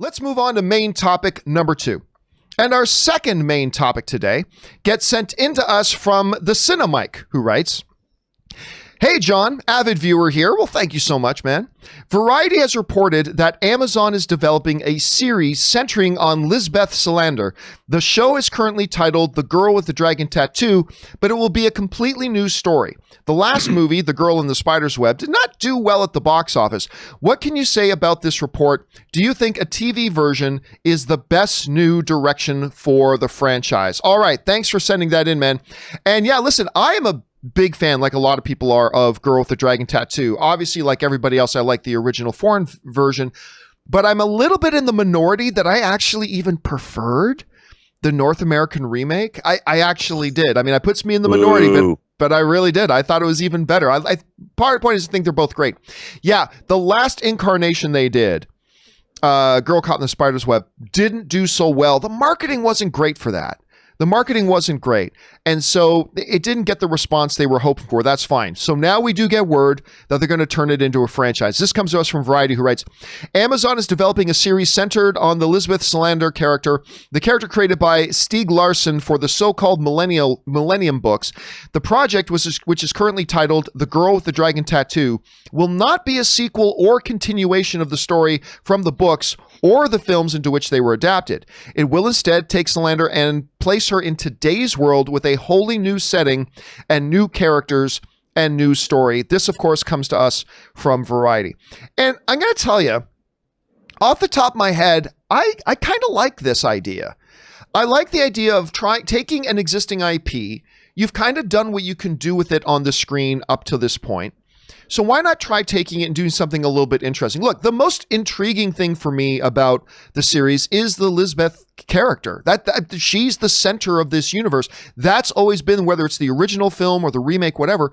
Let's move on to main topic number 2. And our second main topic today gets sent into us from the Cinemic, who writes, "Hey, John, avid viewer here. Well, thank you so much, man. Variety has reported that Amazon is developing a series centering on Lisbeth Salander. The show is currently titled The Girl with the Dragon Tattoo, but it will be a completely new story. The last movie, The Girl in the Spider's Web, did not do well at the box office. What can you say about this report? Do you think a TV version is the best new direction for the franchise?" All right, thanks for sending that in, man. And yeah, listen, I am a big fan, like a lot of people are, of Girl with the Dragon Tattoo. Obviously, like everybody else, I like the original foreign version, but I'm a little bit in the minority that I actually even preferred the North American remake. I actually did. I mean, it puts me in the minority, but I really did. I thought it was even better. Part of the point is I think they're both great. Yeah, the last incarnation they did, Girl Caught in the Spider's Web, didn't do so well. The marketing wasn't great for that. The marketing wasn't great. And so it didn't get the response they were hoping for. That's fine. So now we do get word that they're going to turn it into a franchise. This comes to us from Variety, who writes, "Amazon is developing a series centered on the Lisbeth Salander character, the character created by Stieg Larsson for the so-called Millennium books. The project, which is currently titled The Girl with the Dragon Tattoo, will not be a sequel or continuation of the story from the books or the films into which they were adapted. It will instead take Salander and place her in today's world with a wholly new setting and new characters and new story." This, of course, comes to us from Variety. And I'm going to tell you, off the top of my head, I kind of like this idea. I like the idea of taking an existing IP. You've kind of done what you can do with it on the screen up to this point. So why not try taking it and doing something a little bit interesting? Look, the most intriguing thing for me about the series is the Lisbeth character. That she's the center of this universe. That's always been, whether it's the original film or the remake, whatever,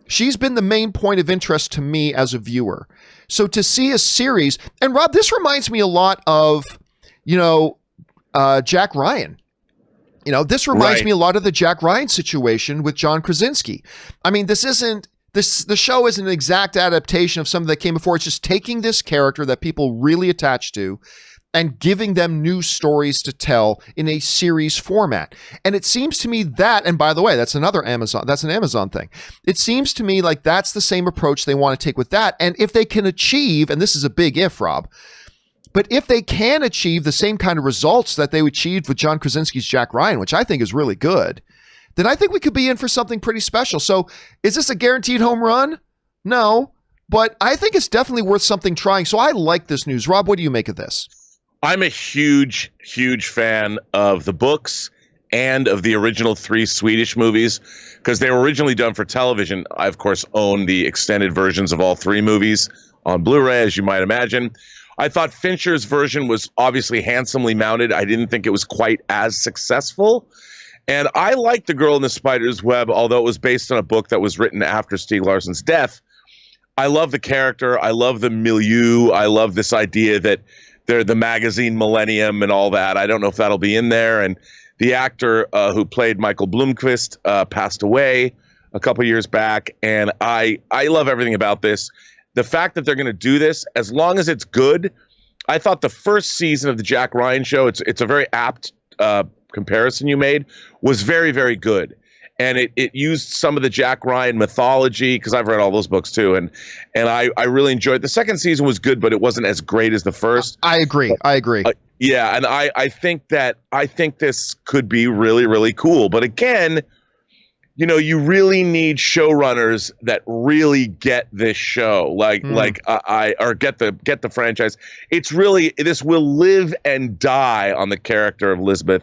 she's been the main point of interest to me as a viewer. So to see a series, and Rob, this reminds me a lot of, Jack Ryan. This reminds me a lot of the Jack Ryan situation with John Krasinski. I mean, the show isn't an exact adaptation of something that came before. It's just taking this character that people really attach to and giving them new stories to tell in a series format. And it seems to me that, and by the way, that's an Amazon thing. It seems to me like that's the same approach they want to take with that. And if they can achieve, and this is a big if, Rob, but if they can achieve the same kind of results that they achieved with John Krasinski's Jack Ryan, which I think is really good, then I think we could be in for something pretty special. So is this a guaranteed home run? No, but I think it's definitely worth something trying. So I like this news. Rob, what do you make of this? I'm a huge, huge fan of the books and of the original 3 Swedish movies because they were originally done for television. I, of course, own the extended versions of all 3 movies on Blu-ray, as you might imagine. I thought Fincher's version was obviously handsomely mounted. I didn't think it was quite as successful. And I liked The Girl in the Spider's Web, although it was based on a book that was written after Stieg Larsson's death. I love the character. I love the milieu. I love this idea that they're the magazine Millennium and all that. I don't know if that'll be in there. And the actor who played Michael Blomkvist passed away a couple years back. And I love everything about this. The fact that they're going to do this, as long as it's good, I thought the first season of the Jack Ryan show, it's a very apt comparison you made, was very, very good. And it used some of the Jack Ryan mythology, because I've read all those books too, and I really enjoyed it. The second season was good, but it wasn't as great as the first. I agree. Yeah, and I think this could be really, really cool. But again, you really need showrunners that really get this show, or get the franchise. It's really, this will live and die on the character of Lisbeth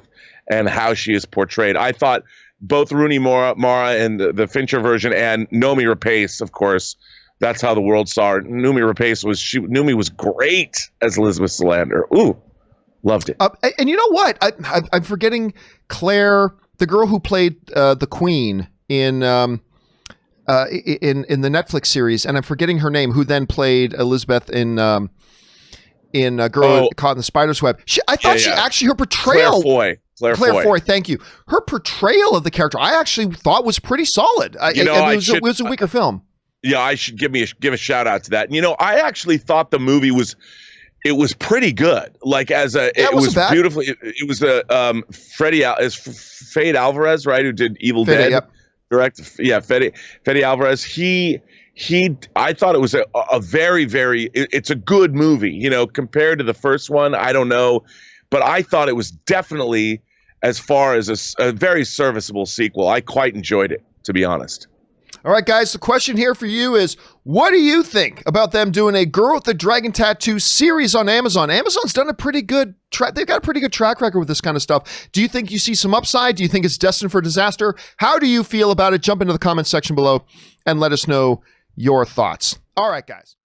and how she is portrayed. I thought both Rooney Mara and the Fincher version, and Noomi Rapace, of course, that's how the world saw her. Noomi was great as Elizabeth Salander. Ooh, loved it. And you know what? I'm forgetting Claire, the girl who played the Queen in the Netflix series, and I'm forgetting her name, who then played Elizabeth in Girl Caught in the Spider's Web. I thought her portrayal. Claire Foy, thank you. Her portrayal of the character, I actually thought was pretty solid. It was a weaker film. Yeah, I should give a shout out to that. I actually thought the movie was, it was pretty good. Like it was beautifully. It was Fede Alvarez, right? Who did Evil Dead? Yep. Direct. Yeah, Fede Alvarez. I thought it was a very, very. It's a good movie. You know, compared to the first one, I don't know, but I thought it was definitely, as far as a very serviceable sequel. I quite enjoyed it, to be honest. All right, guys, the question here for you is, what do you think about them doing a Girl with the Dragon Tattoo series on Amazon? Amazon's done a pretty good they've got a pretty good track record with this kind of stuff. Do you think you see some upside? Do you think it's destined for disaster? How do you feel about it? Jump into the comments section below and let us know your thoughts. All right, guys.